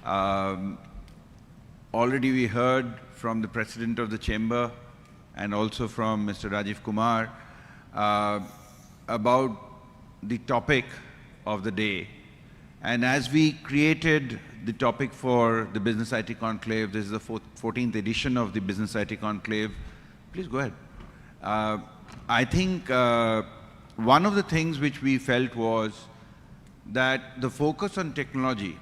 Um, Already we heard from the President of the Chamber and also from Mr. Rajiv Kumar about the topic of the day. And as we created the topic for the Business IT Conclave, this is the 14th edition of the Business IT Conclave. Please go ahead. I think one of the things which we felt was that the focus on technology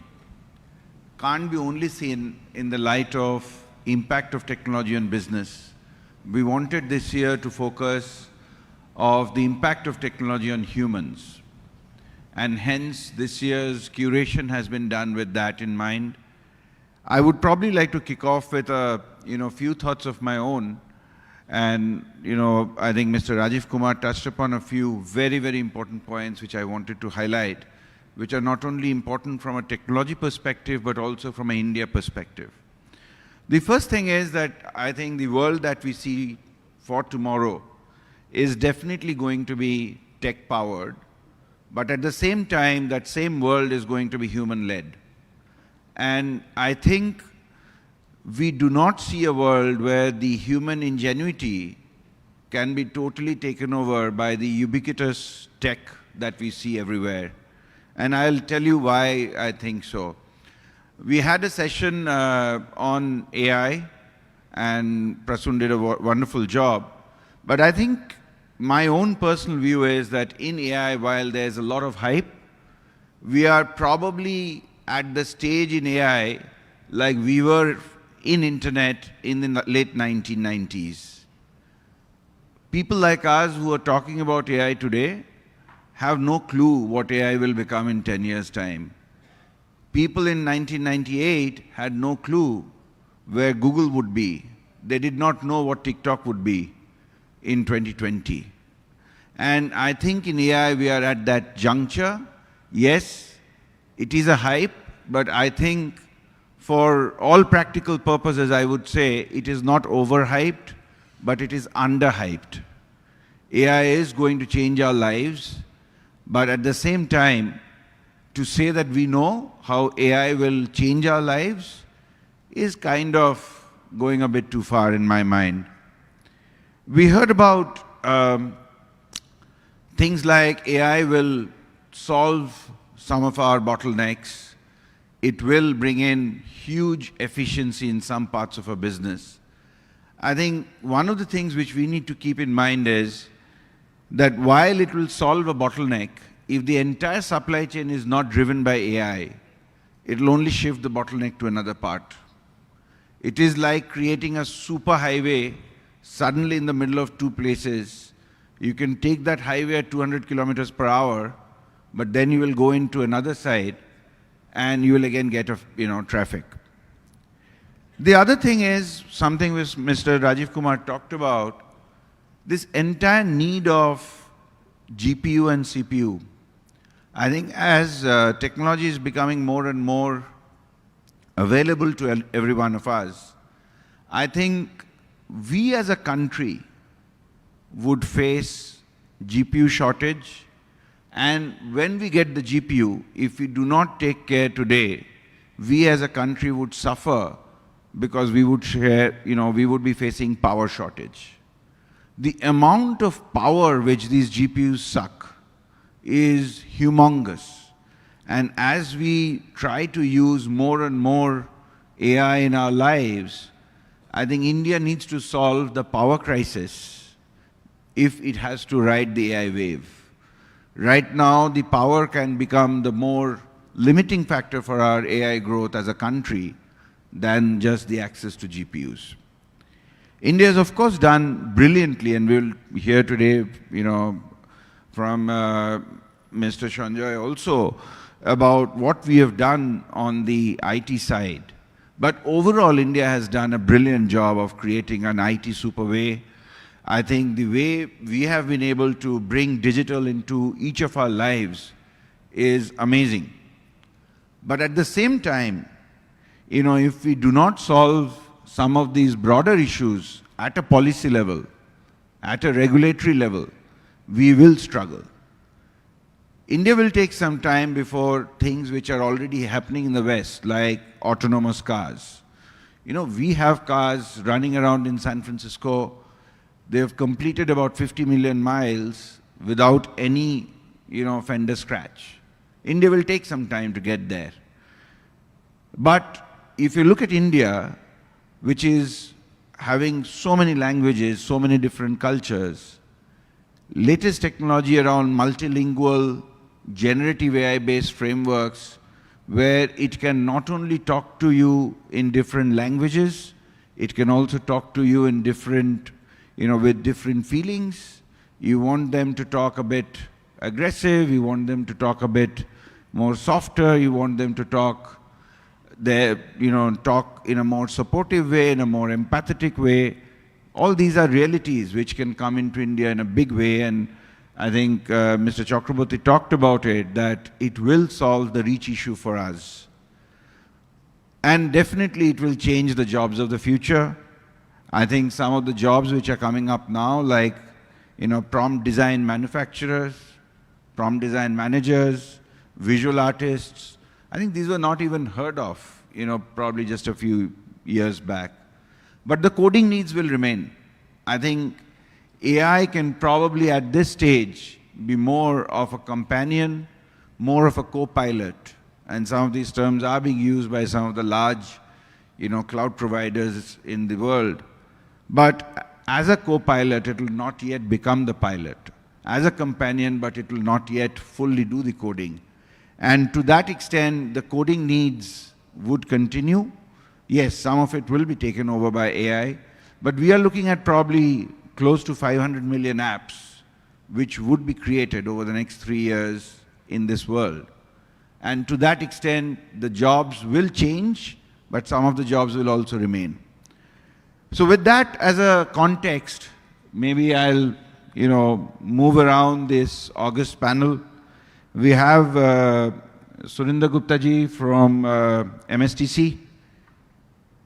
can't be only seen in the light of impact of technology on business. We wanted this year to focus of the impact of technology on humans. And hence, this year's curation has been done with that in mind. I would probably like to kick off with a few thoughts of my own. And I think Mr. Rajiv Kumar touched upon a few very, very important points which I wanted to highlight, which are not only important from a technology perspective, but also from an India perspective. The first thing is that I think the world that we see for tomorrow is definitely going to be tech-powered, but at the same time, that same world is going to be human-led. And I think we do not see a world where the human ingenuity can be totally taken over by the ubiquitous tech that we see everywhere. And I'll tell you why I think so. We had a session on AI, and Prasun did a wonderful job. But I think my own personal view is that in AI, while there's a lot of hype, we are probably at the stage in AI like we were in internet in the late 1990s. People like us who are talking about AI today have no clue what AI will become in 10 years' time. People in 1998 had no clue where Google would be. They did not know what TikTok would be in 2020. And I think in AI we are at that juncture. Yes, it is a hype, but I think for all practical purposes, I would say it is not overhyped, but it is underhyped. AI is going to change our lives, but at the same time, to say that we know how AI will change our lives is kind of going a bit too far in my mind. We heard about things like AI will solve some of our bottlenecks. It will bring in huge efficiency in some parts of our business. I think one of the things which we need to keep in mind is that while it will solve a bottleneck, if the entire supply chain is not driven by AI, it will only shift the bottleneck to another part. It is like creating a super highway suddenly in the middle of two places. You can take that highway at 200 kilometers per hour, but then you will go into another side and you will again get traffic. The other thing is something which Mr. Rajiv Kumar talked about, this entire need of GPU and CPU. I think as technology is becoming more and more available to every one of us, I think we as a country would face GPU shortage. And when we get the GPU, if we do not take care today, we as a country would suffer because we would we would be facing power shortage. The amount of power which these GPUs suck is humongous. And as we try to use more and more AI in our lives, I think India needs to solve the power crisis if it has to ride the AI wave. Right now, the power can become the more limiting factor for our AI growth as a country than just the access to GPUs. India has, of course, done brilliantly, and we'll hear today, from Mr. Sanjay also about what we have done on the IT side. But overall, India has done a brilliant job of creating an IT superway. I think the way we have been able to bring digital into each of our lives is amazing. But at the same time, if we do not solve some of these broader issues at a policy level, at a regulatory level, we will struggle. India will take some time before things which are already happening in the West, like autonomous cars. We have cars running around in San Francisco. They have completed about 50 million miles without any, fender scratch. India will take some time to get there. But if you look at India, which is having so many languages, so many different cultures, latest technology around multilingual, generative AI-based frameworks, where it can not only talk to you in different languages, it can also talk to you in different, with different feelings. You want them to talk a bit aggressive, you want them to talk a bit more softer, you want them to talk talk in a more supportive way, in a more empathetic way. All these are realities which can come into India in a big way, and I think Mr. Chakraborty talked about it, that it will solve the reach issue for us. And definitely it will change the jobs of the future. I think some of the jobs which are coming up now, like prompt design manufacturers, prompt design managers, visual artists, I think these were not even heard of, probably just a few years back. But the coding needs will remain. I think AI can probably at this stage be more of a companion, more of a co-pilot. And some of these terms are being used by some of the large, cloud providers in the world. But as a co-pilot, it will not yet become the pilot. As a companion, but it will not yet fully do the coding. And to that extent, the coding needs would continue. Yes, some of it will be taken over by AI, but we are looking at probably close to 500 million apps which would be created over the next 3 years in this world. And to that extent, the jobs will change, but some of the jobs will also remain. So with that as a context, maybe I'll move around this August panel. We have Surinder Gupta ji from MSTC.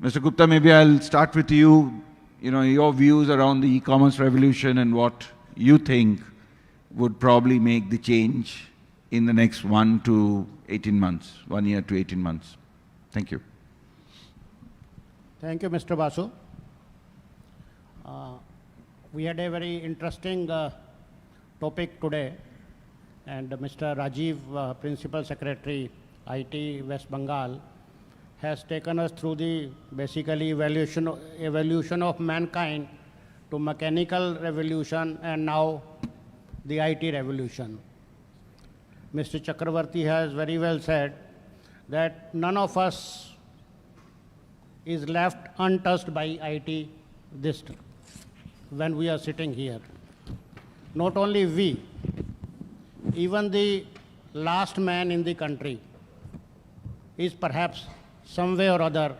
Mr. Gupta, maybe I'll start with you. Your views around the e-commerce revolution and what you think would probably make the change in the next 1 to 18 months, 1 year to 18 months. Thank you. Thank you, Mr. Basu. We had a very interesting topic today, and Mr. Rajiv, Principal Secretary, IT West Bengal, has taken us through the basically evolution of mankind to mechanical revolution and now the IT revolution. Mr. Chakraborty has very well said that none of us is left untouched by IT when we are sitting here. Not only we, even the last man in the country is perhaps some way or other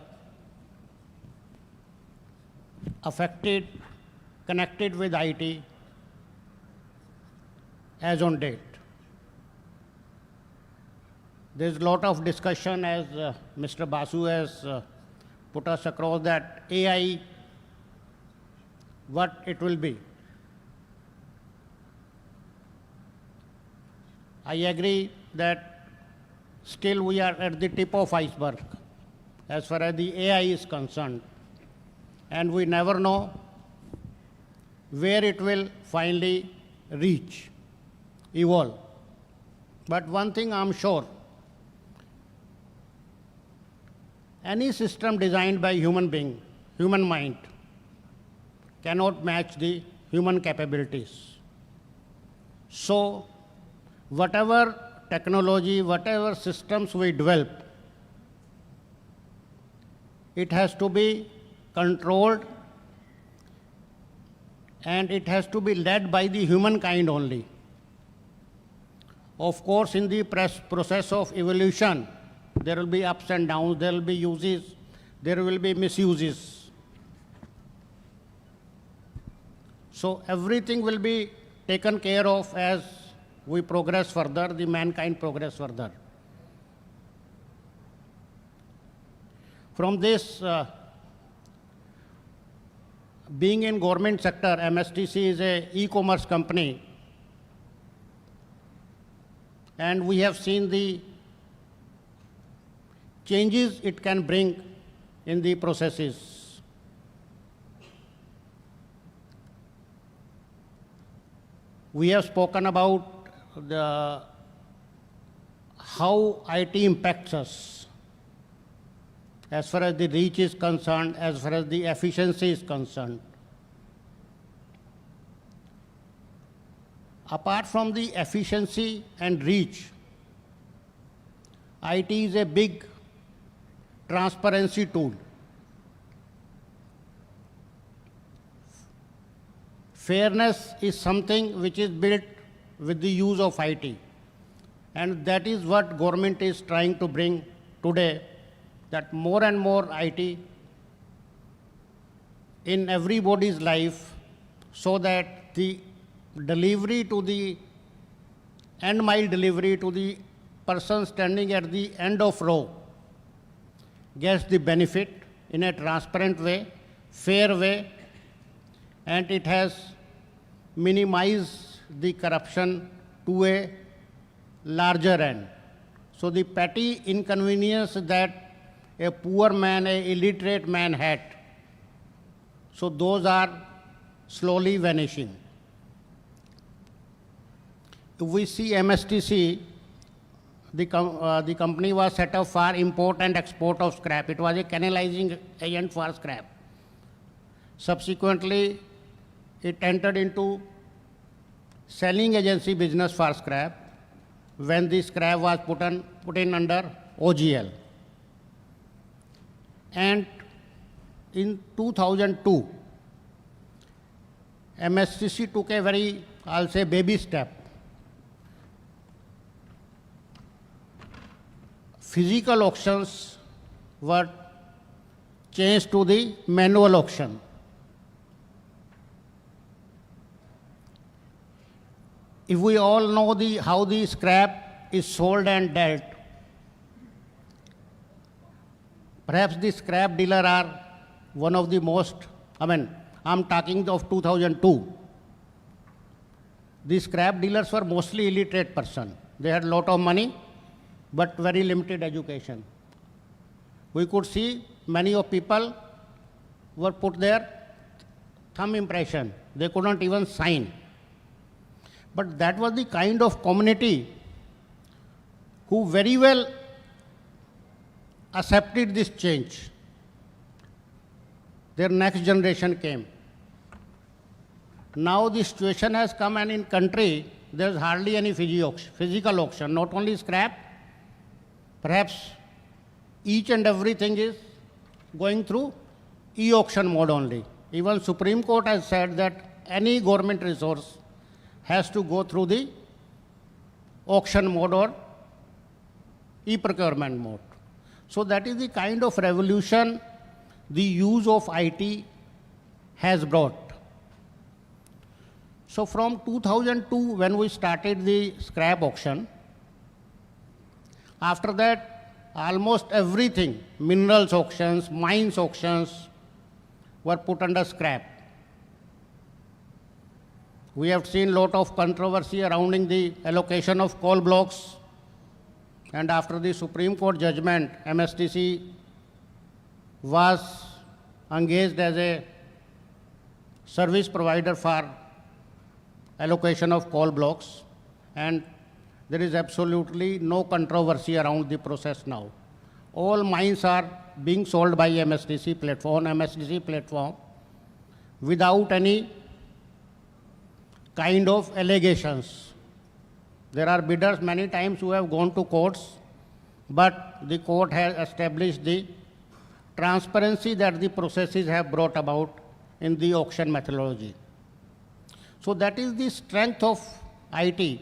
affected, connected with IT as on date. There's a lot of discussion, as Mr. Basu has put us across, that AI, what it will be. I agree that still we are at the tip of iceberg as far as the AI is concerned, and we never know where it will finally reach, evolve. But one thing I'm sure, any system designed by human being, human mind, cannot match the human capabilities. So, whatever technology, whatever systems we develop, it has to be controlled and it has to be led by the humankind only. Of course, in the process of evolution, there will be ups and downs, there will be uses, there will be misuses. So everything will be taken care of as we progress further, the mankind progress further. From this, being in government sector, MSTC is a e-commerce company. and we have seen the changes it can bring in the processes. We have spoken about how IT impacts us as far as the reach is concerned, as far as the efficiency is concerned. Apart from the efficiency and reach, IT is a big transparency tool. Fairness is something which is built with the use of IT. And that is what government is trying to bring today, that more and more IT in everybody's life, so that the delivery to the end mile delivery to the person standing at the end of row gets the benefit in a transparent way, fair way, and it has minimized the corruption to a larger end. So the petty inconvenience that a poor man, a illiterate man had, so those are slowly vanishing. If we see MSTC, the company was set up for import and export of scrap. It was a canalizing agent for scrap. Subsequently, it entered into selling agency business for scrap when the scrap was put in under OGL. And in 2002, MSTC took a very, I'll say, baby step. Physical auctions were changed to the manual auction. If we all know how the scrap is sold and dealt, perhaps the scrap dealer are one of the most, I'm talking of 2002. The scrap dealers were mostly illiterate person. They had a lot of money, but very limited education. We could see many of people were put their thumb impression. They couldn't even sign. But that was the kind of community who very well accepted this change. Their next generation came. Now the situation has come, and in country, there's hardly any physical auction, not only scrap, perhaps each and everything is going through e-auction mode only. Even Supreme Court has said that any government resource has to go through the auction mode or e-procurement mode. So that is the kind of revolution the use of IT has brought. So from 2002, when we started the scrap auction, after that, almost everything, minerals auctions, mines auctions, were put under scrap. We have seen a lot of controversy surrounding the allocation of coal blocks, and after the Supreme Court judgment, MSTC was engaged as a service provider for allocation of coal blocks, and there is absolutely no controversy around the process now. All mines are being sold by MSTC platform, without any kind of allegations. There are bidders many times who have gone to courts, but the court has established the transparency that the processes have brought about in the auction methodology. So that is the strength of IT,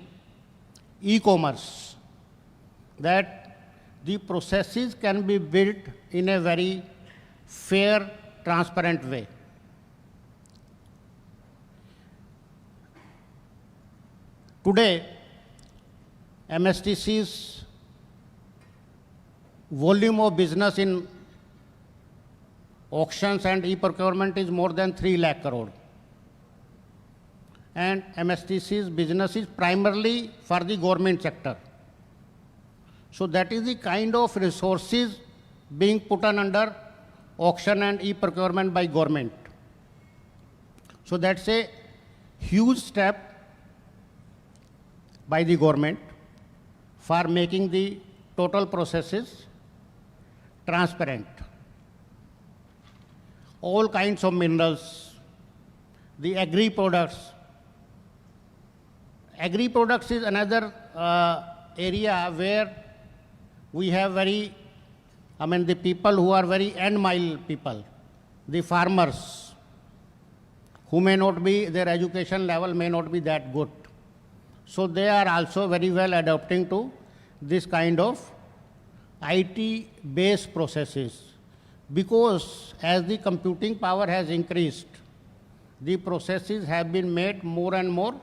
e-commerce, that the processes can be built in a very fair, transparent way. Today, MSTC's volume of business in auctions and e-procurement is more than 3 lakh crore. And MSTC's business is primarily for the government sector. So that is the kind of resources being put on under auction and e-procurement by government. So that's a huge step by the government for making the total processes transparent. All kinds of minerals, the agri-products. Agri-products is another area where we have the people who are very end mile people, the farmers, who may not be, their education level may not be that good. So they are also very well adapting to this kind of IT-based processes, because as the computing power has increased, the processes have been made more and more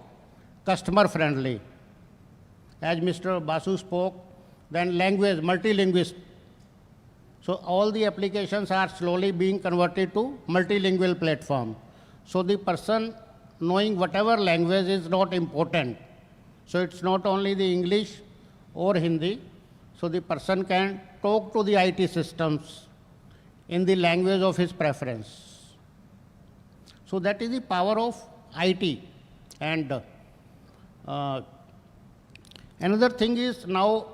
customer friendly. As Mr. Basu spoke, then language, multilingual. So all the applications are slowly being converted to multilingual platform. So the person knowing whatever language is not important. So it's not only the English or Hindi. So the person can talk to the IT systems in the language of his preference. So that is the power of IT. And another thing is, now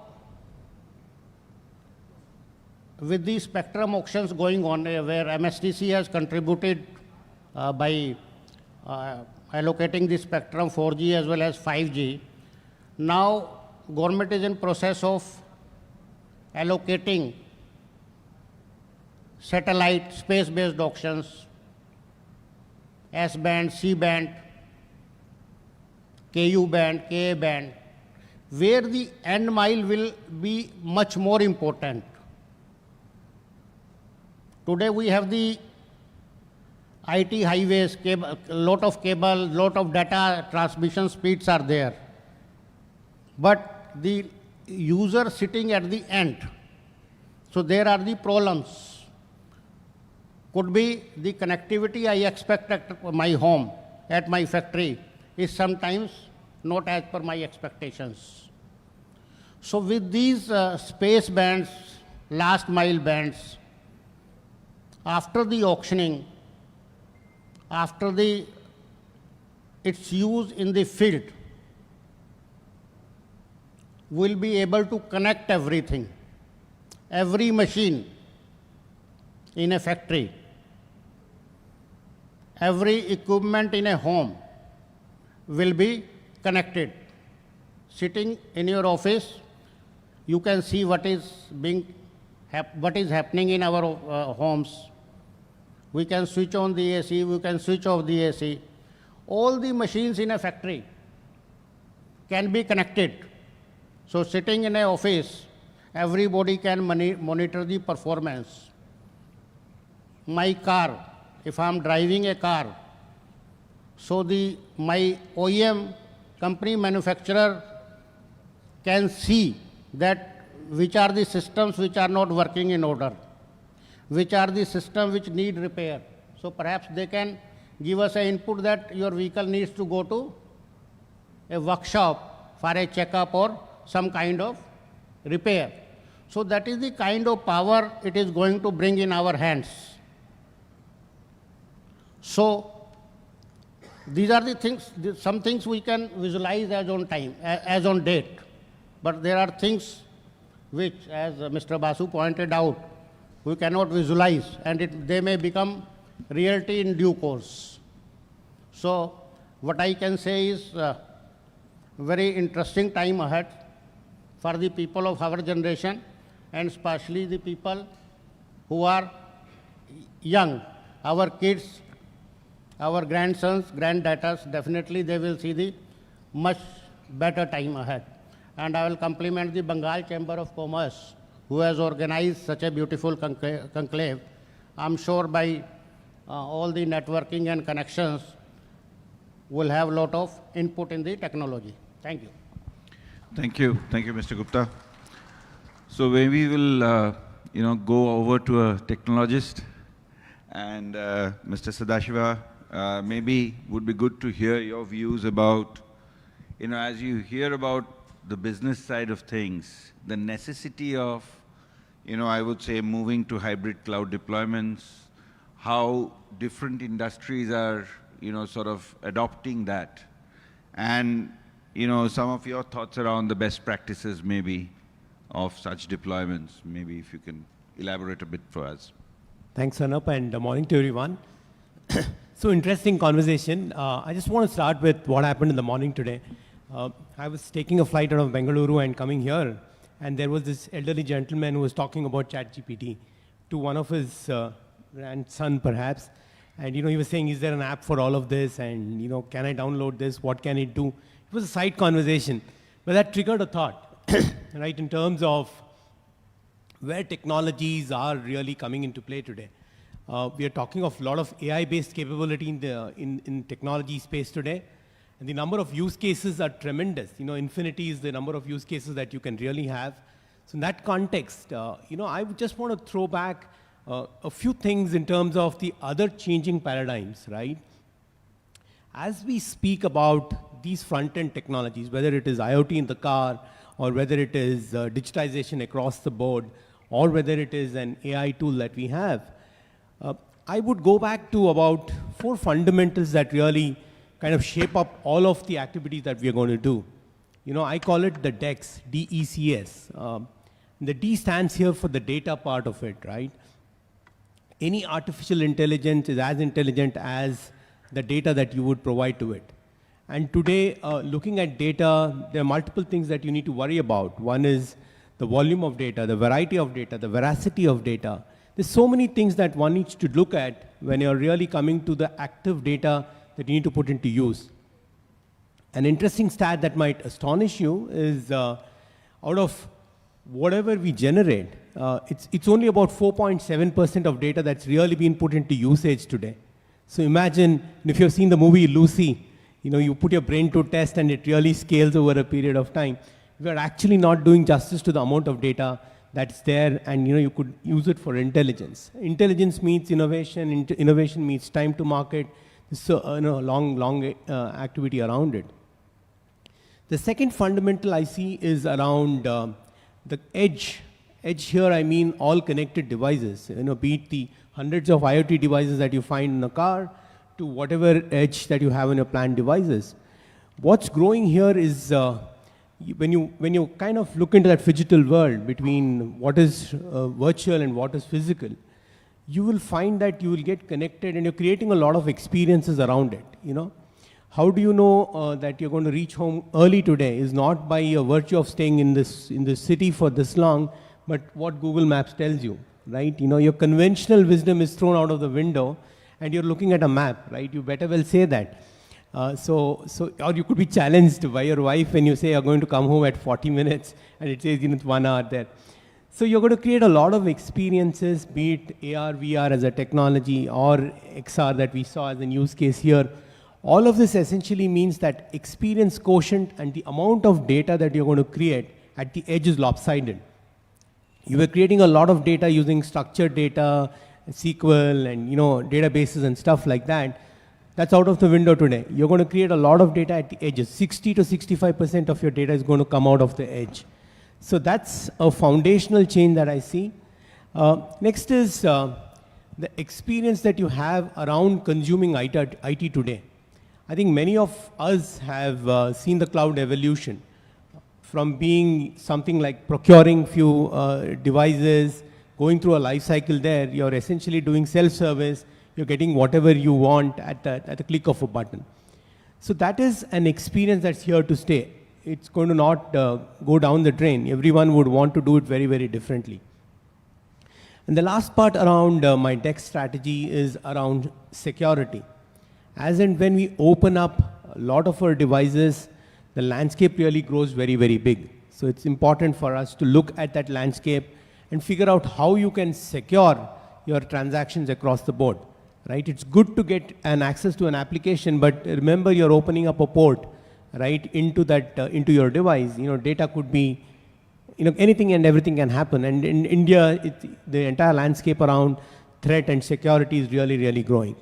with the spectrum auctions going on, where MSTC has contributed by allocating the spectrum 4G as well as 5G, now government is in process of allocating satellite space-based auctions, S-band, C-band, KU-band, KA-band, where the end mile will be much more important. Today we have the IT highways, lot of cable, lot of data transmission speeds are there. But the user sitting at the end, so there are the problems. Could be the connectivity I expect at my home, at my factory, is sometimes not as per my expectations. So with these space bands, last mile bands, after the auctioning, after its use in the field, will be able to connect everything, every machine in a factory, every equipment in a home will be connected. Sitting in your office, you can see what is happening in our homes. We can switch on the AC, we can switch off the AC. All the machines in a factory can be connected. So sitting in an office, everybody can monitor the performance. My car, if I'm driving a car, so my OEM company manufacturer can see that which are the systems which are not working in order, which are the systems which need repair. So perhaps they can give us an input that your vehicle needs to go to a workshop for a checkup or some kind of repair. So that is the kind of power it is going to bring in our hands. So these are the things, some things we can visualize as on time, as on date. But there are things which, as Mr. Basu pointed out, we cannot visualize, and they may become reality in due course. So what I can say is very interesting time ahead for the people of our generation, and especially the people who are young, our kids, our grandsons, granddaughters. Definitely they will see the much better time ahead. And I will compliment the Bengal Chamber of Commerce, who has organized such a beautiful conclave. I'm sure by all the networking and connections, we'll have a lot of input in the technology. Thank you. Thank you. Thank you, Mr. Gupta. So maybe we'll go over to a technologist, and Mr. Sadashiva, maybe would be good to hear your views about, as you hear about the business side of things, the necessity of, I would say moving to hybrid cloud deployments, how different industries are, sort of adopting that. And, some of your thoughts around the best practices maybe of such deployments. Maybe if you can elaborate a bit for us. Thanks, Arnab, and morning to everyone. So interesting conversation. I just want to start with what happened in the morning today. I was taking a flight out of Bengaluru and coming here, and there was this elderly gentleman who was talking about ChatGPT to one of his grandson, perhaps. And he was saying, is there an app for all of this? And can I download this? What can it do? It was a side conversation, but that triggered a thought, right, in terms of where technologies are really coming into play today. We are talking of a lot of AI-based capability in technology space today, and the number of use cases are tremendous. Infinity is the number of use cases that you can really have. So in that context, I would just want to throw back a few things in terms of the other changing paradigms, right? As we speak about these front-end technologies, whether it is IoT in the car, or whether it is digitization across the board, or whether it is an AI tool that we have, I would go back to about 4 fundamentals that really kind of shape up all of the activities that we are going to do. I call it the DECS, D-E-C-S. The D stands here for the data part of it, right? Any artificial intelligence is as intelligent as the data that you would provide to it. And today, looking at data, there are multiple things that you need to worry about. One is the volume of data, the variety of data, the veracity of data. There's so many things that one needs to look at when you're really coming to the active data that you need to put into use. An interesting stat that might astonish you is out of whatever we generate, it's only about 4.7% of data that's really been put into usage today. So imagine if you've seen the movie Lucy, you put your brain to test and it really scales over a period of time. We are actually not doing justice to the amount of data that's there, and you could use it for intelligence. Intelligence means innovation. Innovation means time to market. So long activity around it. The second fundamental I see is around the edge. Edge here, I mean all connected devices. Be it the hundreds of IoT devices that you find in a car, to whatever edge that you have in your planned devices. What's growing here is when you kind of look into that phygital world between what is virtual and what is physical, you will find that you will get connected and you're creating a lot of experiences around it. How do you know that you're going to reach home early today is not by a virtue of staying in this city for this long, but what Google Maps tells you, right? Your conventional wisdom is thrown out of the window and you're looking at a map, right? You better well say that. Or you could be challenged by your wife when you say you're going to come home at 40 minutes and it says it's 1 hour there. So you're going to create a lot of experiences, be it AR, VR as a technology or XR that we saw as a use case here. All of this essentially means that experience quotient and the amount of data that you're going to create at the edge is lopsided. You were creating a lot of data using structured data, SQL and databases and stuff like that. That's out of the window today. You're going to create a lot of data at the edges. 60 to 65% of your data is going to come out of the edge. So that's a foundational change that I see. Next is the experience that you have around consuming IT today. I think many of us have seen the cloud evolution from being something like procuring few devices, going through a life cycle there. You're essentially doing self-service. You're getting whatever you want at the click of a button. So that is an experience that's here to stay. It's going to not go down the drain. Everyone would want to do it very, very differently. And the last part around my DEX strategy is around security. As and when we open up a lot of our devices, the landscape really grows very, very big. So it's important for us to look at that landscape and figure out how you can secure your transactions across the board, right? It's good to get an access to an application, but remember you're opening up a port, right, into into your device. Data could be, anything and everything can happen. And in India, the entire landscape around threat and security is really, really growing.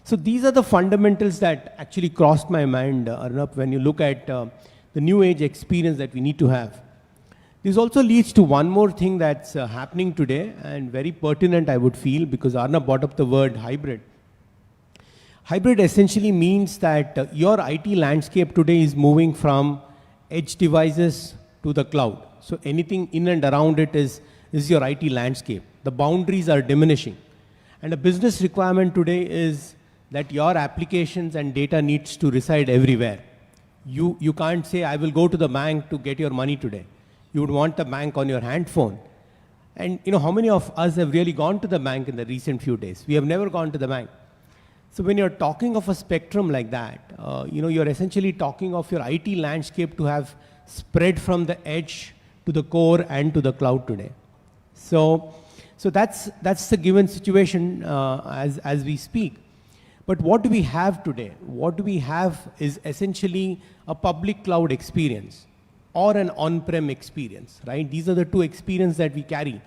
So these are the fundamentals that actually crossed my mind, Arnab, when you look at the new age experience that we need to have. This also leads to one more thing that's happening today, and very pertinent I would feel, because Arna brought up the word hybrid. Hybrid essentially means that your IT landscape today is moving from edge devices to the cloud. So anything in and around it is your IT landscape. The boundaries are diminishing. And a business requirement today is that your applications and data needs to reside everywhere. You can't say, I will go to the bank to get your money today. You would want the bank on your hand phone. And how many of us have really gone to the bank in the recent few days? We have never gone to the bank. So when you're talking of a spectrum like that, you're essentially talking of your IT landscape to have spread from the edge to the core and to the cloud today. So that's the given situation as we speak. But what do we have today? What do we have is essentially a public cloud experience or an on-prem experience, right? These are the two experiences that we carry.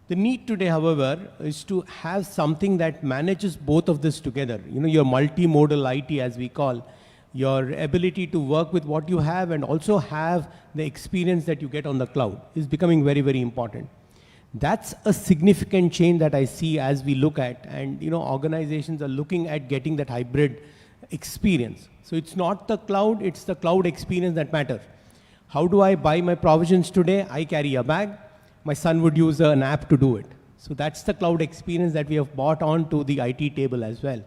The need today, however, is to have something that manages both of this together. Your multimodal IT, as we call, your ability to work with what you have and also have the experience that you get on the cloud is becoming very, very important. That's a significant change that I see as we look at, and organizations are looking at getting that hybrid experience. So it's not the cloud, it's the cloud experience that matters. How do I buy my provisions today? I carry a bag. My son would use an app to do it. So that's the cloud experience that we have brought on to the IT table as well.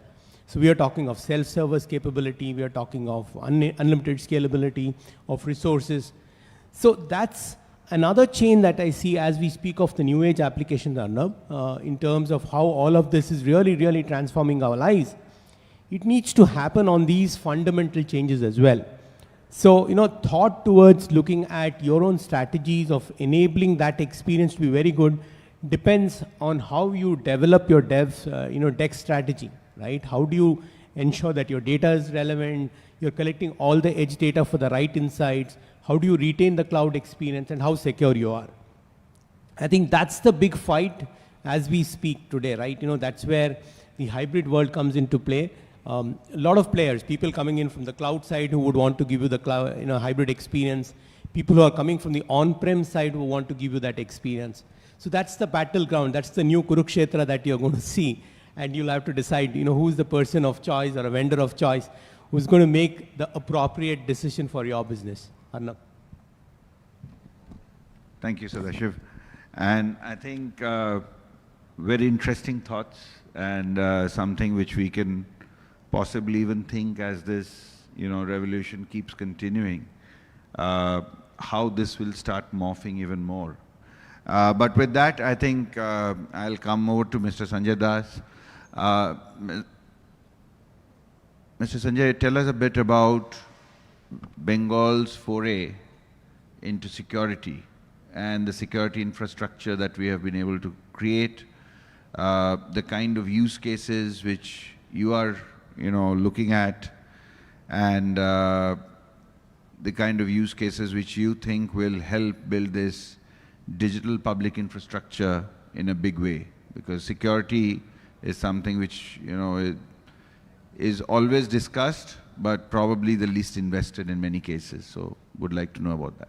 So we are talking of self-service capability, we are talking of unlimited scalability of resources. So that's another chain that I see as we speak of the new age applications, Arnab, in terms of how all of this is really, really transforming our lives. It needs to happen on these fundamental changes as well. So, thought towards looking at your own strategies of enabling that experience to be very good depends on how you develop your deck strategy, right? How do you ensure that your data is relevant, you're collecting all the edge data for the right insights, how do you retain the cloud experience, and how secure you are? I think that's the big fight as we speak today, right? That's where the hybrid world comes into play. A lot of players, people coming in from the cloud side who would want to give you the cloud, hybrid experience, people who are coming from the on-prem side who want to give you that experience. So that's the battleground, that's the new Kurukshetra that you're going to see, and you'll have to decide, who's the person of choice or a vendor of choice who's going to make the appropriate decision for your business. Arnab. Thank you, Sadashiv. And I think very interesting thoughts, and something which we can possibly even think as this, revolution keeps continuing, how this will start morphing even more. But with that, I think I'll come over to Mr. Sanjay Das. Mr. Sanjay, tell us a bit about Bengal's foray into security and the security infrastructure that we have been able to create, the kind of use cases which you are looking at, and the kind of use cases which you think will help build this digital public infrastructure in a big way. Because security is something which, is always discussed, but probably the least invested in many cases. So would like to know about that.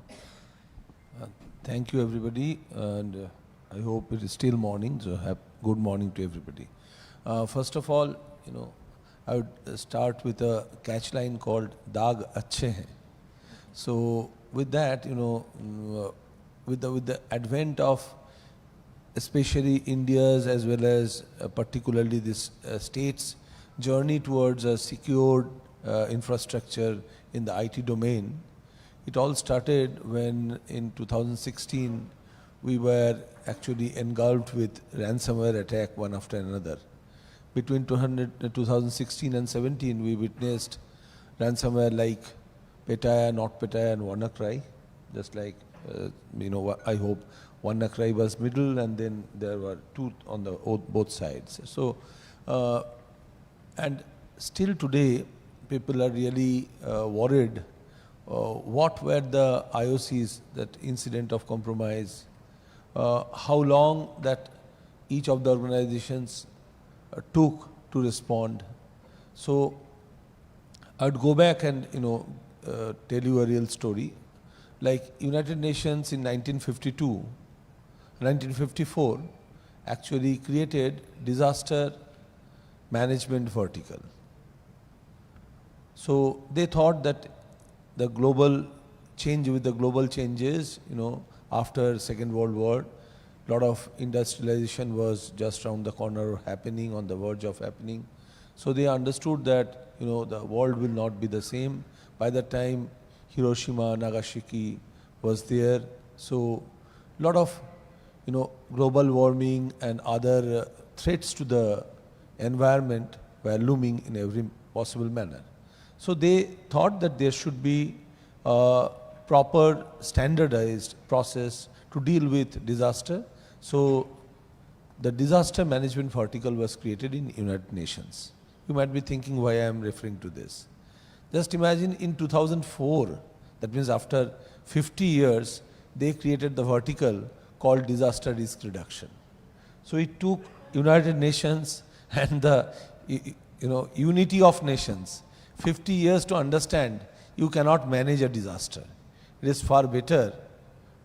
Thank you, everybody, and I hope it is still morning, so have good morning to everybody. First of all, I would start with a catchline called Daag Achhe Hain. So with that, with the advent of especially India's as well as particularly this state's journey towards a secured infrastructure in the IT domain, it all started when in 2016 we were actually engulfed with ransomware attack one after another. Between 2016 and 17, we witnessed ransomware like Petaya, NotPetya, and WannaCry. Just like, I hope WannaCry was middle, and then there were two on the both sides. So, and still today, people are really worried. What were the IOCs, that incident of compromise? How long that each of the organizations took to respond. So I'd go back and tell you a real story. Like United Nations in 1954 actually created disaster management vertical. So they thought that the global change with the global changes, after Second World War, a lot of industrialization was just around the corner happening, on the verge of happening. So they understood that, the world will not be the same. By the time Hiroshima, Nagasaki was there, so a lot of, global warming and other threats to the environment were looming in every possible manner. So they thought that there should be a proper standardized process to deal with disaster. So the disaster management vertical was created in United Nations. You might be thinking why I am referring to this. Just imagine in 2004, that means after 50 years, they created the vertical called disaster risk reduction. So it took United Nations and the unity of nations 50 years to understand you cannot manage a disaster. It is far better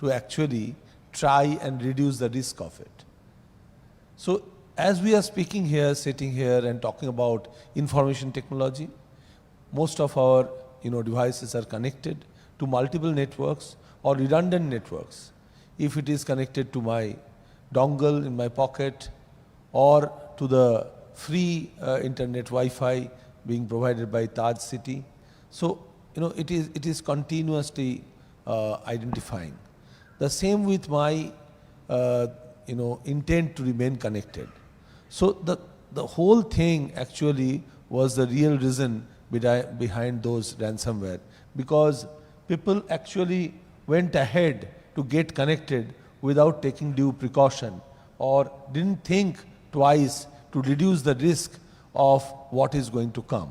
to actually try and reduce the risk of it. So as we are speaking here, sitting here and talking about information technology, most of our devices are connected to multiple networks or redundant networks. If it is connected to my dongle in my pocket or to the free internet Wi-Fi being provided by Taj City. So, it is continuously identifying. The same with my, intent to remain connected. So the whole thing actually was the real reason behind those ransomware, because people actually went ahead to get connected without taking due precaution or didn't think twice to reduce the risk of what is going to come.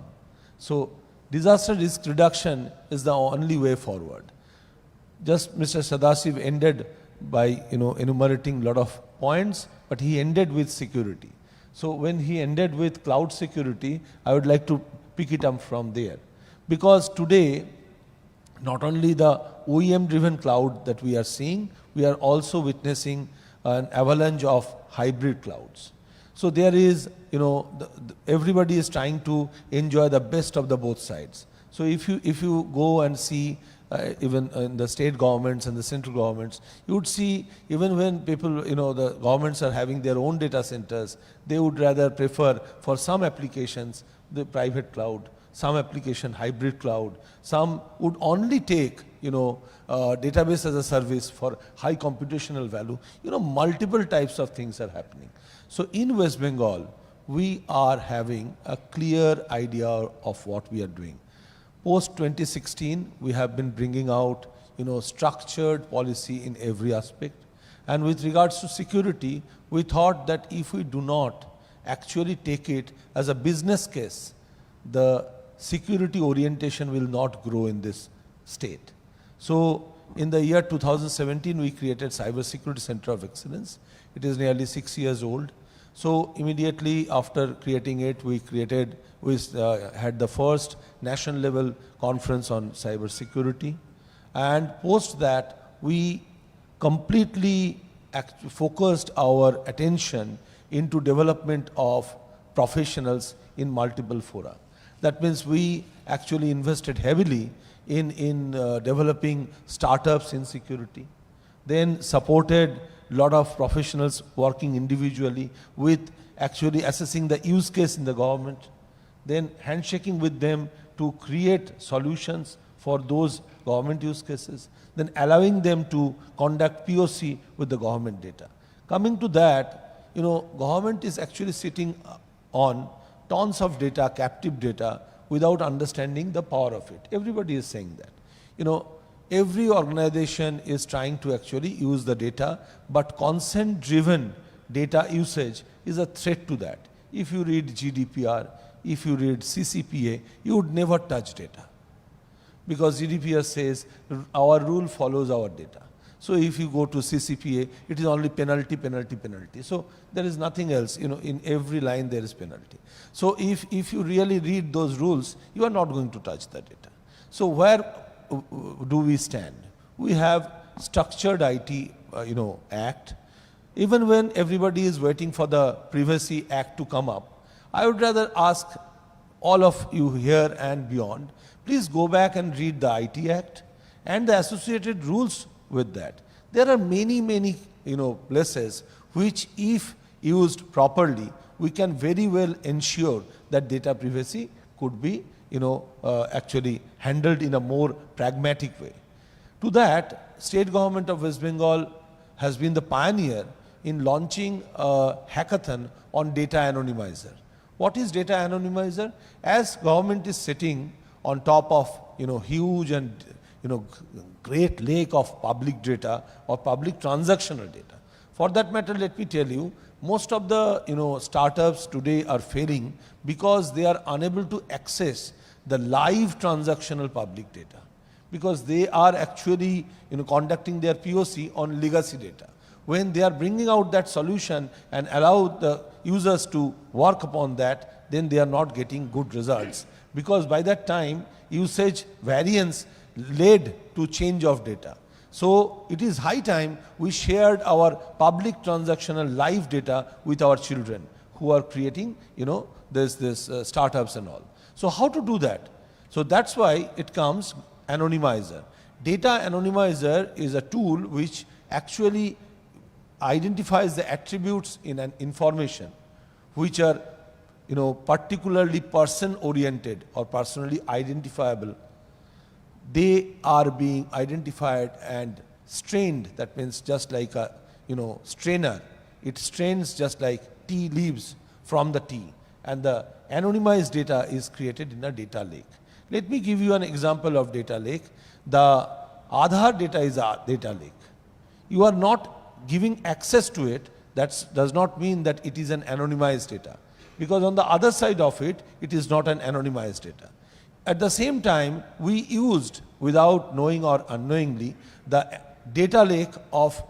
So disaster risk reduction is the only way forward. Just Mr. Sadasiv ended by enumerating a lot of points, but he ended with security. So when he ended with cloud security, I would like to pick it up from there. Because today, not only the OEM-driven cloud that we are seeing, we are also witnessing an avalanche of hybrid clouds. So there is, everybody is trying to enjoy the best of the both sides. So if you go and see even in the state governments and the central governments, you would see even when people, the governments are having their own data centers, they would rather prefer for some applications the private cloud, some application hybrid cloud, some would only take database as a service for high computational value. Multiple types of things are happening. So in West Bengal, we are having a clear idea of what we are doing. Post 2016, we have been bringing out, structured policy in every aspect. And with regards to security, we thought that if we do not actually take it as a business case, the security orientation will not grow in this state. So in the year 2017, we created Cyber Security Center of Excellence. It is nearly 6 years old. So immediately after creating it, we had the first national level conference on cyber security. And post that, we completely focused our attention into development of professionals in multiple fora. That means we actually invested heavily in developing startups in security, then supported a lot of professionals working individually with actually assessing the use case in the government, then handshaking with them to create solutions for those government use cases, then allowing them to conduct POC with the government data. Coming to that, government is actually sitting on tons of data, captive data, without understanding the power of it. Everybody is saying that. Every organization is trying to actually use the data, but consent-driven data usage is a threat to that. If you read GDPR, if you read CCPA, you would never touch data. Because GDPR says our rule follows our data. So if you go to CCPA, it is only penalty, penalty, penalty. So there is nothing else. In every line there is penalty. So if you really read those rules, you are not going to touch the data. So where do we stand? We have structured IT, Act. Even when everybody is waiting for the Privacy Act to come up, I would rather ask all of you here and beyond, please go back and read the IT Act and the associated rules with that. There are many, places which, if used properly, we can very well ensure that data privacy could be, actually handled in a more pragmatic way. To that, State Government of West Bengal has been the pioneer in launching a hackathon on data anonymizer. What is data anonymizer? As government is sitting on top of, huge and, great lake of public data or public transactional data. For that matter, let me tell you, most of the, startups today are failing because they are unable to access the live transactional public data, because they are actually, conducting their POC on legacy data. When they are bringing out that solution and allow the users to work upon that, then they are not getting good results, because by that time usage variance led to change of data. So it is high time we shared our public transactional live data with our children who are creating, this startups and all. So how to do that? So that's why it comes anonymizer. Data anonymizer is a tool which actually identifies the attributes in an information which are, particularly person oriented or personally identifiable. They are being identified and strained. That means just like a, strainer. It strains just like tea leaves from the tea. And the anonymized data is created in a data lake. Let me give you an example of data lake. The Aadhaar data is a data lake. You are not giving access to it. That does not mean that it is an anonymized data, because on the other side of it, it is not an anonymized data. At the same time, we used, without knowing or unknowingly, the data lake of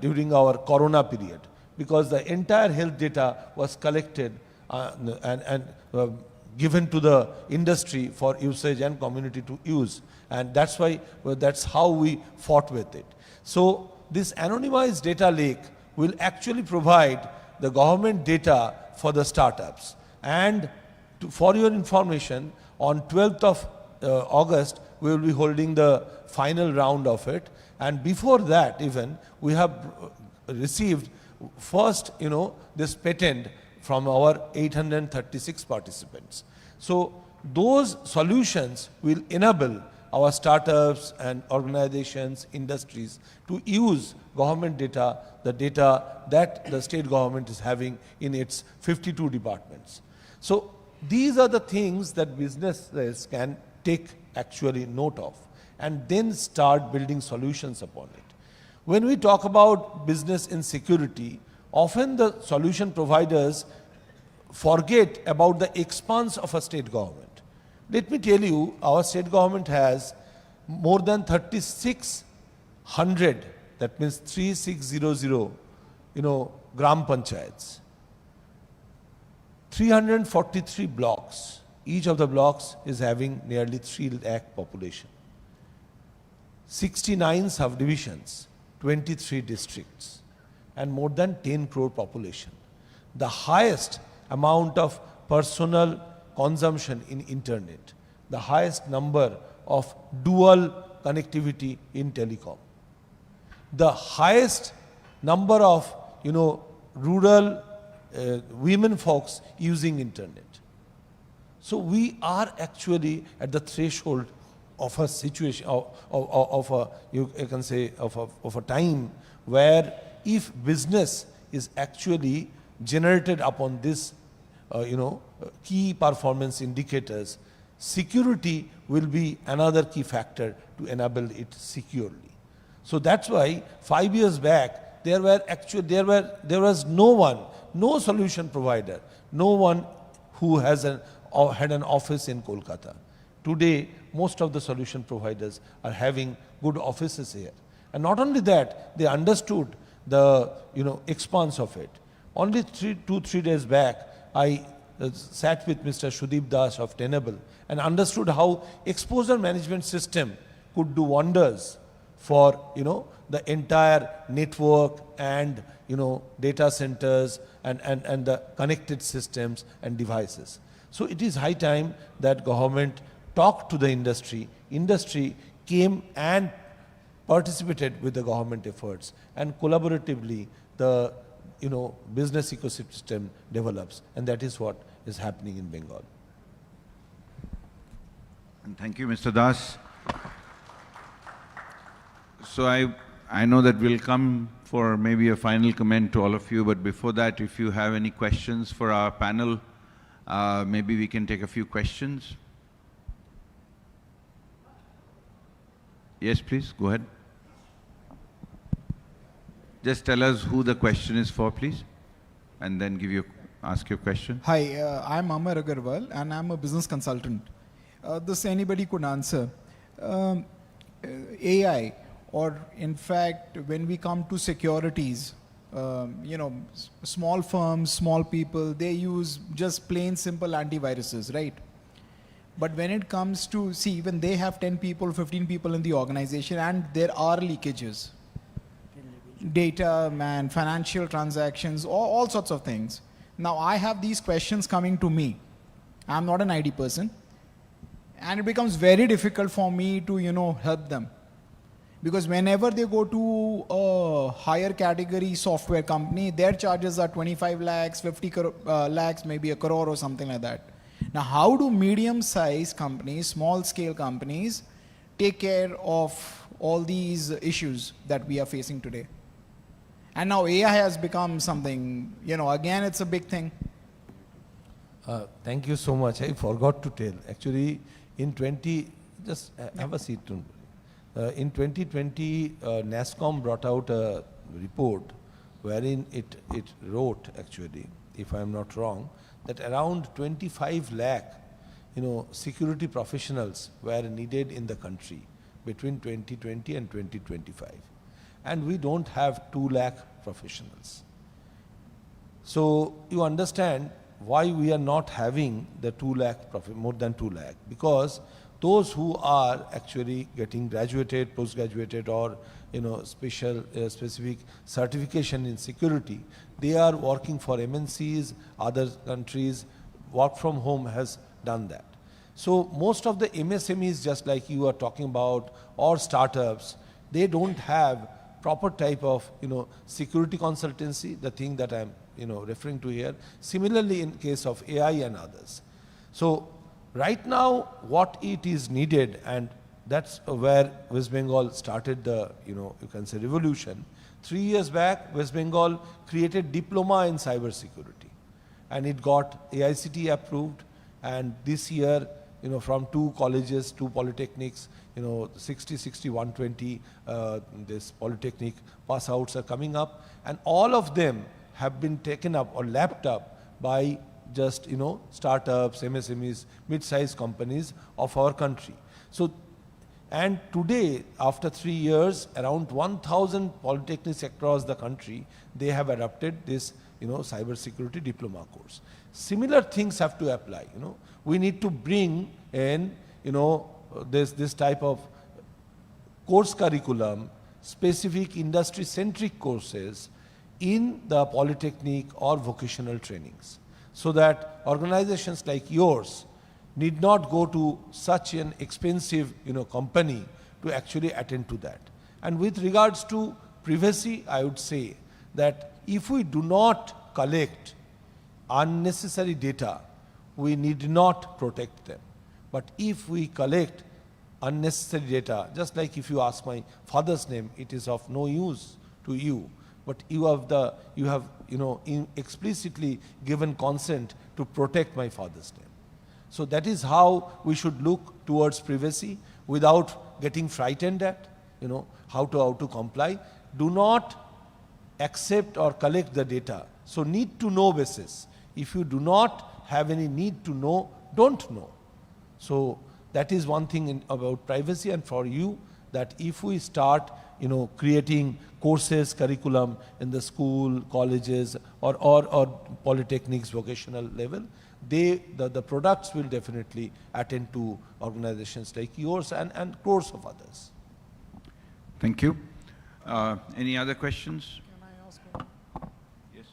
during our corona period, because the entire health data was collected and given to the industry for usage and community to use. And that's why, that's how we fought with it. So this anonymized data lake will actually provide the government data for the startups. And for your information, on 12th of August, we will be holding the final round of it. And before that even, we have received first, this patent from our 836 participants. So those solutions will enable our startups and organizations, industries to use government data, the data that the state government is having in its 52 departments. So these are the things that businesses can take actually note of and then start building solutions upon it. When we talk about business insecurity, often the solution providers forget about the expanse of a state government. Let me tell you, our state government has more than 3,600, that means 3600, gram panchayats. 343 blocks. Each of the blocks is having nearly 3 lakh population. 69 subdivisions, 23 districts, and more than 10 crore population. The highest amount of personal consumption in internet, the highest number of dual connectivity in telecom, the highest number of rural women folks using internet. So we are actually at the threshold of a situation, of a time where if business is actually generated upon this, key performance indicators, security will be another key factor to enable it securely. So that's why 5 years back, there was no solution provider, no one who had an office in Kolkata. Today, most of the solution providers are having good offices here. And not only that, they understood the expanse of it. Only 2-3 days back, I sat with Mr. Sudeep Das of Tenable and understood how exposure management system could do wonders for, the entire network and, data centers and the connected systems and devices. So it is high time that government talked to the industry. Industry came and participated with the government efforts, and collaboratively the business ecosystem develops, and that is what is happening in Bengal. And thank you, Mr. Das. So I know that we'll come for maybe a final comment to all of you, but before that, if you have any questions for our panel, maybe we can take a few questions. Yes, please, go ahead. Just tell us who the question is for, please, and then ask your question. Hi, I'm Amar Agarwal and I'm a business consultant. This anybody could answer. AI, or in fact, when we come to securities, small firms, small people, they use just plain simple antiviruses, right? But when it comes to, even they have 10 people, 15 people in the organization, and there are leakages. Data, financial transactions, all sorts of things. Now I have these questions coming to me. I'm not an IT person. And it becomes very difficult for me to, help them. Because whenever they go to a higher category software company, their charges are 25 lakhs, 50 lakhs, maybe a crore or something like that. Now, how do medium-sized companies, small-scale companies, take care of all these issues that we are facing today? And now AI has become something, again, it's a big thing. Thank you so much. I forgot to tell. Actually, just have a seat. In 2020, NASSCOM brought out a report wherein it wrote, actually, if I am not wrong, that around 25 lakh, security professionals were needed in the country between 2020 and 2025. And we don't have 2 lakh professionals. So you understand why we are not having the 2 lakh, more than 2 lakh, because those who are actually getting graduated, post-graduated, or specific certification in security, they are working for MNCs, other countries. Work from home has done that. So most of the MSMEs, just like you are talking about, or startups, they don't have proper type of security consultancy, the thing that I'm referring to here. Similarly, in case of AI and others. So right now, what it is needed, and that's where West Bengal started the you can say revolution. 3 years back, West Bengal created diploma in cyber security, and it got AICTE approved. And this year, from 2 colleges, 2 polytechnics, 60, 60, 120, this polytechnic pass outs are coming up, and all of them have been taken up or lapped up by just, startups, MSMEs, mid-sized companies of our country. So, and today, after 3 years, around 1,000 polytechnics across the country, they have adopted this, cyber security diploma course. Similar things have to apply, We need to bring in, this type of course curriculum, specific industry-centric courses in the polytechnic or vocational trainings, so that organizations like yours need not go to such an expensive, company to actually attend to that. And with regards to privacy, I would say that if we do not collect unnecessary data, we need not protect them. But if we collect unnecessary data, just like if you ask my father's name, it is of no use to you, but you have explicitly given consent to protect my father's name. So that is how we should look towards privacy without getting frightened at, how to comply. Do not accept or collect the data. So need to know basis. If you do not have any need to know, don't know. So that is one thing about privacy. And for you, that if we start, creating courses, curriculum in the school, colleges, or polytechnics, vocational level, the products will definitely attend to organizations like yours and crores of others. Thank you. Any other questions? Can I ask one? Yes.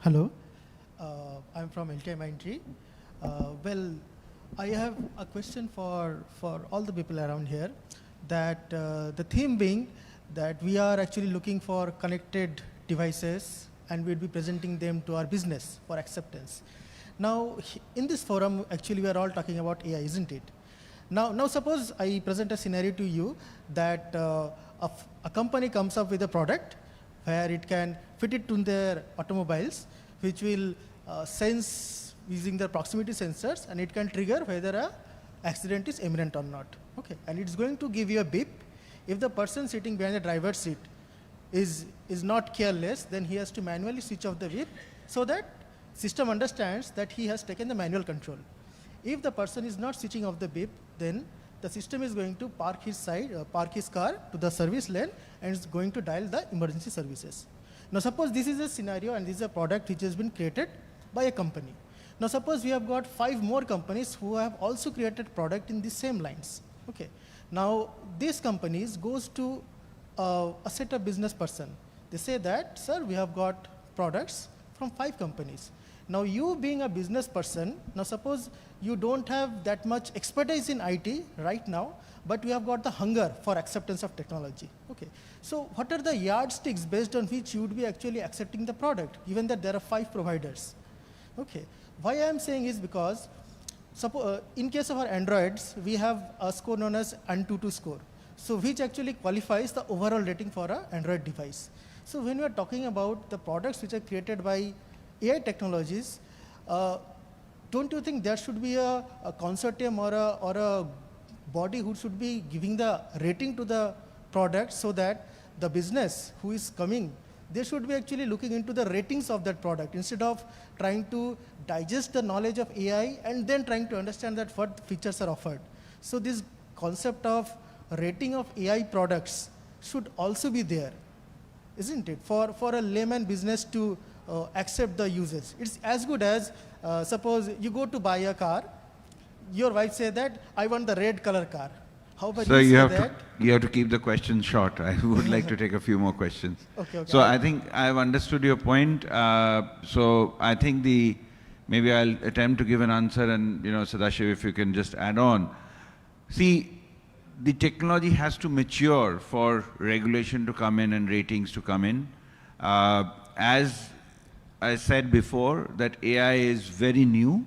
Hello, I'm from LTI Mindtree. Well, I have a question for all the people around here, that the theme being that we are actually looking for connected devices and we'll be presenting them to our business for acceptance. Now, in this forum, actually we are all talking about AI, isn't it? Now suppose I present a scenario to you that a company comes up with a product where it can fit it to their automobiles, which will sense using the proximity sensors, and it can trigger whether a accident is imminent or not. Okay, and it's going to give you a beep. If the person sitting behind the driver's seat is not careless, then he has to manually switch off the beep so that system understands that he has taken the manual control. If the person is not switching off the beep, then the system is going to park his car to the service lane and is going to dial the emergency services. Now suppose this is a scenario and this is a product which has been created by a company. Now suppose we have got 5 more companies who have also created product in the same lines. Okay. Now these companies goes to a set of business person. They say that, sir, we have got products from 5 companies. Now you being a business person, now suppose you don't have that much expertise in IT right now, but you have got the hunger for acceptance of technology. Okay. So what are the yardsticks based on which you would be actually accepting the product, given that there are 5 providers? Okay. Why I am saying is because in case of our Androids, we have a score known as AnTuTu score, so which actually qualifies the overall rating for an Android device. So when we are talking about the products which are created by AI technologies, don't you think there should be a consortium or a body who should be giving the rating to the product, so that the business who is coming, they should be actually looking into the ratings of that product instead of trying to digest the knowledge of AI and then trying to understand that what features are offered. So this concept of rating of AI products should also be there, isn't it? For a layman business to accept the uses. It's as good as, suppose you go to buy a car, your wife say that, I want the red color car. How about So you you say have to keep the questions short. I would like to take a few more questions. Okay. So I think I've understood your point. So I think maybe I'll attempt to give an answer, and Sadashiv, if you can just add on. See, the technology has to mature for regulation to come in and ratings to come in. As I said before, that AI is very new,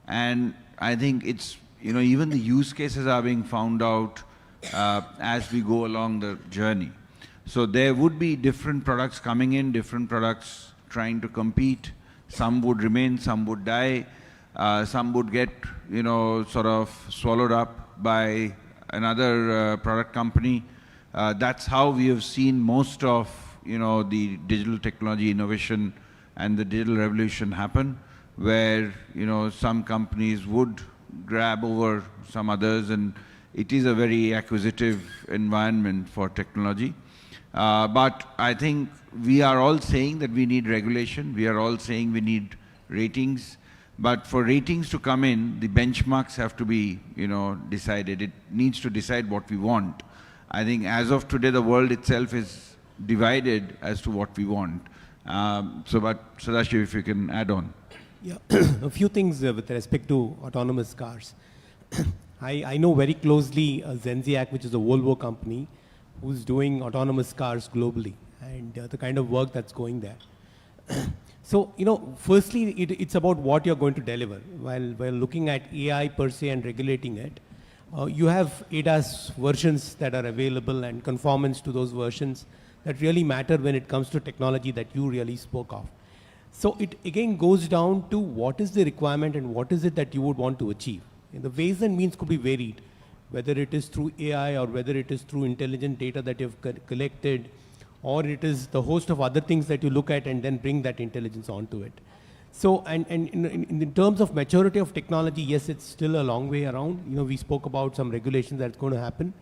and I think it's, even the use cases are being found out as we go along the journey. So there would be different products coming in, different products trying to compete. Some would remain, some would die, some would get, sort of swallowed up by another product company. That's how we have seen most of, the digital technology innovation and the digital revolution happen, where, some companies would grab over some others, and it is a very acquisitive environment for technology. But I think we are all saying that we need regulation, we are all saying we need ratings, but for ratings to come in, the benchmarks have to be, decided. It needs to decide what we want. I think as of today, the world itself is divided as to what we want. But Sadashiv, if you can add on. Yeah, a few things with respect to autonomous cars. I know very closely Zenziac, which is a Volvo company, who's doing autonomous cars globally, and the kind of work that's going there. So, firstly, it's about what you're going to deliver. While looking at AI per se and regulating it, you have ADAS versions that are available and conformance to those versions that really matter when it comes to technology that you really spoke of. So it again goes down to what is the requirement and what is it that you would want to achieve. And the ways and means could be varied, whether it is through AI or whether it is through intelligent data that you've collected, or it is the host of other things that you look at and then bring that intelligence onto it. So, and in terms of maturity of technology, yes, it's still a long way around. You know, we spoke about some regulations that's going to happen,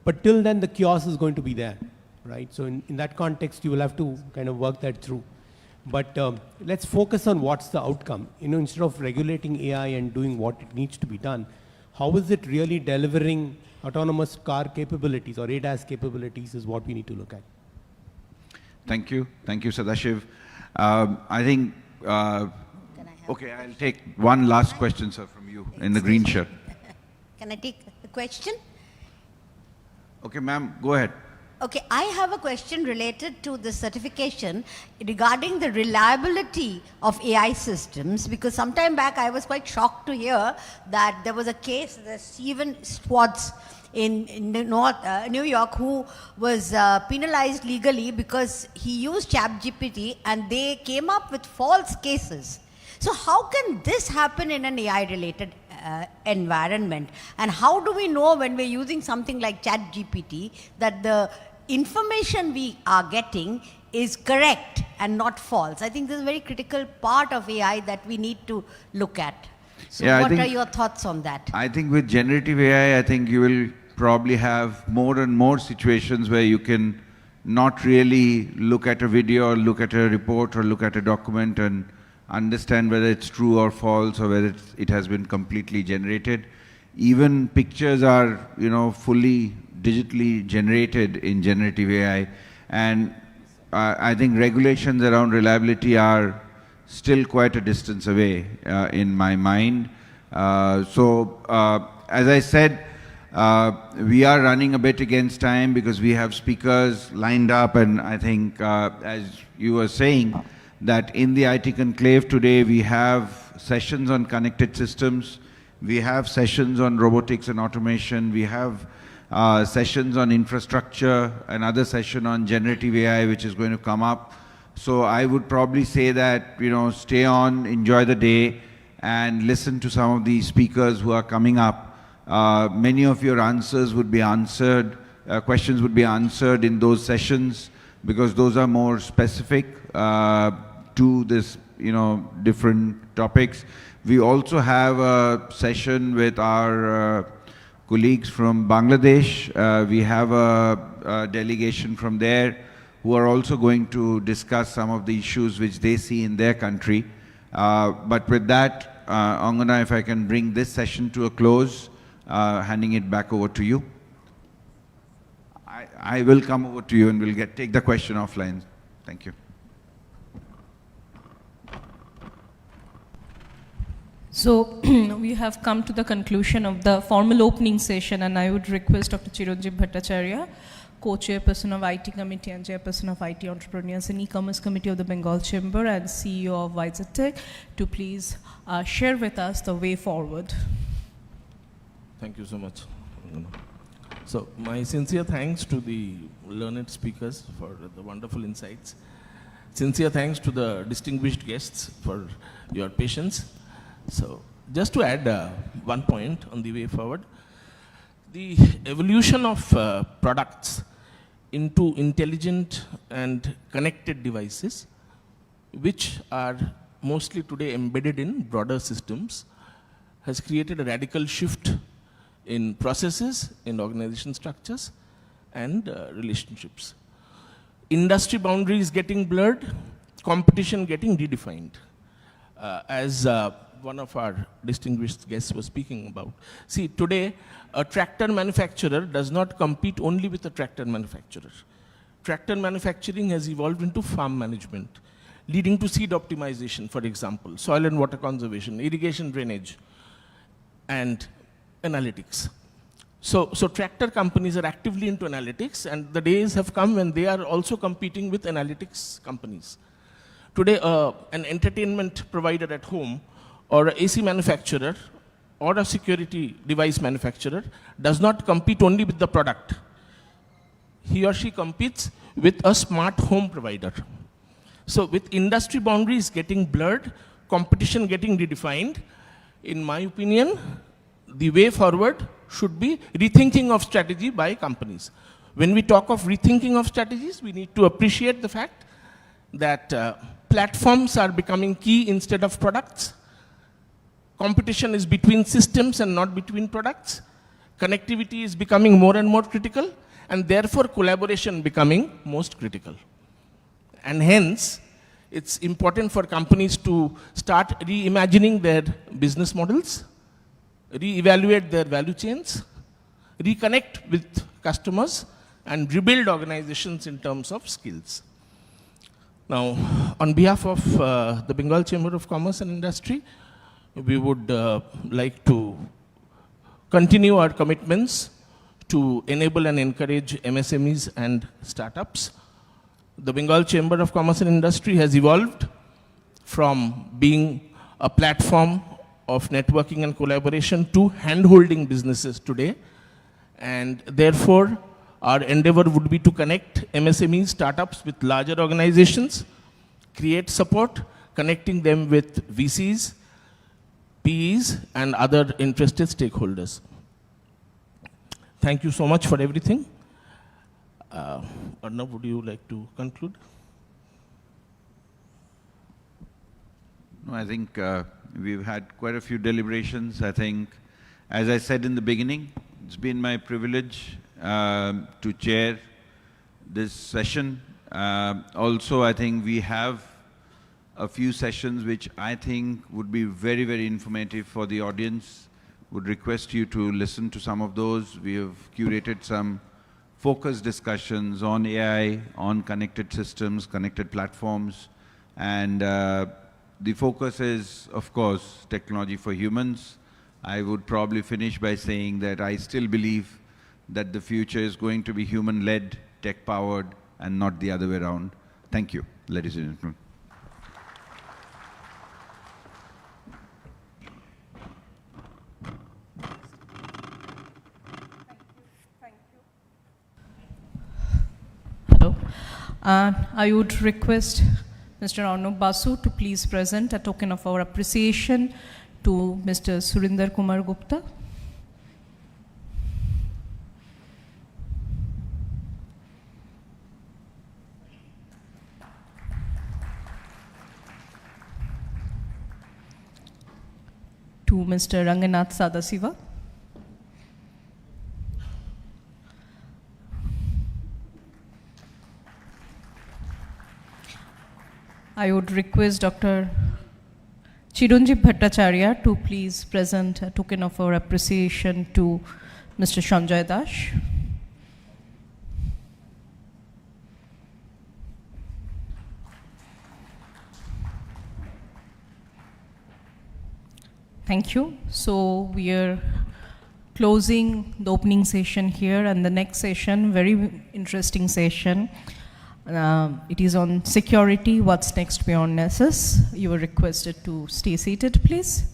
but till then the chaos is going to be there, right? So in that context, you will have to kind of work that through. But let's focus on what's the outcome. You know, instead of regulating AI and doing what it needs to be done, how is it really delivering autonomous car capabilities or ADAS capabilities is what we need to look at. Thank you, Sadashiv. I think, okay, I'll take one last question, sir, from you in the green shirt. Can I take the question? Okay, ma'am, go ahead. Okay, I have a question related to the certification regarding the reliability of AI systems, because some time back I was quite shocked to hear that there was a case, the Steven Schwartz in New York, who was penalized legally because he used ChatGPT and they came up with false cases. So how can this happen in an AI-related environment? And how do we know when we're using something like ChatGPT that the information we are getting is correct and not false? I think this is a very critical part of AI that we need to look at. So Yeah, what are your thoughts on that? I think with generative AI, I think you will probably have more and more situations where you can not really look at a video or look at a report or look at a document and understand whether it's true or false or whether it has been completely generated. Even pictures are, you know, fully digitally generated in generative AI. And I think regulations around reliability are still quite a distance away in my mind. So as I said, we are running a bit against time because we have speakers lined up, and I think as you were saying, that in the IT conclave today we have sessions on connected systems, we have sessions on robotics and automation, we have sessions on infrastructure, another session on generative AI which is going to come up. So I would probably say that, you know, stay on, enjoy the day and listen to some of these speakers who are coming up. Many of your answers would be answered, questions would be answered in those sessions because those are more specific to this, you know, different topics. We also have a session with our colleagues from Bangladesh. We have a delegation from there who are also going to discuss some of the issues which they see in their country. But with that, Angana, if I can bring this session to a close, handing it back over to you. I will come over to you and we'll take the question offline. Thank you. So we have come to the conclusion of the formal opening session, and I would request Dr. Chiranjeev Bhattacharya, Co-Chairperson of IT Committee and Chairperson of IT Entrepreneurs and E-Commerce Committee of the Bengal Chamber and CEO of Visatech, to please share with us the way forward. Thank you so much. So my sincere thanks to the learned speakers for the wonderful insights. Sincere thanks to the distinguished guests for your patience. So just to add one point on the way forward, the evolution of products into intelligent and connected devices, which are mostly today embedded in broader systems, has created a radical shift in processes, in organization structures, and relationships. Industry boundaries getting blurred, competition getting redefined. As one of our distinguished guests was speaking about. See, today, a tractor manufacturer does not compete only with a tractor manufacturer. Tractor manufacturing has evolved into farm management, leading to seed optimization, for example, soil and water conservation, irrigation drainage, and analytics. So tractor companies are actively into analytics, and the days have come when they are also competing with analytics companies. Today, an entertainment provider at home or an AC manufacturer or a security device manufacturer does not compete only with the product. He or she competes with a smart home provider. So with industry boundaries getting blurred, competition getting redefined, in my opinion, the way forward should be rethinking of strategy by companies. When we talk of rethinking of strategies, we need to appreciate the fact that platforms are becoming key instead of products. Competition is between systems and not between products. Connectivity is becoming more and more critical, and therefore collaboration becoming most critical. And hence, it's important for companies to start reimagining their business models, reevaluate their value chains, reconnect with customers, and rebuild organizations in terms of skills. Now, on behalf of the Bengal Chamber of Commerce and Industry, we would like to continue our commitments to enable and encourage MSMEs and startups. The Bengal Chamber of Commerce and Industry has evolved from being a platform of networking and collaboration to hand-holding businesses today. And therefore, our endeavor would be to connect MSMEs, startups with larger organizations, create support, connecting them with VCs, PEs, and other interested stakeholders. Thank you so much for everything. Arnav, would you like to conclude? No, I think we've had quite a few deliberations. I think, as I said in the beginning, it's been my privilege to chair this session. Also, I think we have a few sessions which I think would be very, very informative for the audience. Would request you to listen to some of those. We have curated some focused discussions on AI, on connected systems, connected platforms, and the focus is, of course, technology for humans. I would probably finish by saying that I still believe that the future is going to be human-led, tech-powered, and not the other way around. Thank you, ladies and gentlemen. Hello. I would request Mr. Arnab Basu to please present a token of our appreciation to Mr. Surinder Kumar Gupta. To Mr. Ranganath Sadasiva. I would request Dr. Chiranjeev Bhattacharya to please present a token of our appreciation to Mr. Sanjay Dash. Thank you. So we are closing the opening session here, and the next session, very interesting session. It is on security, what's next beyond Nessus. You are requested to stay seated, please.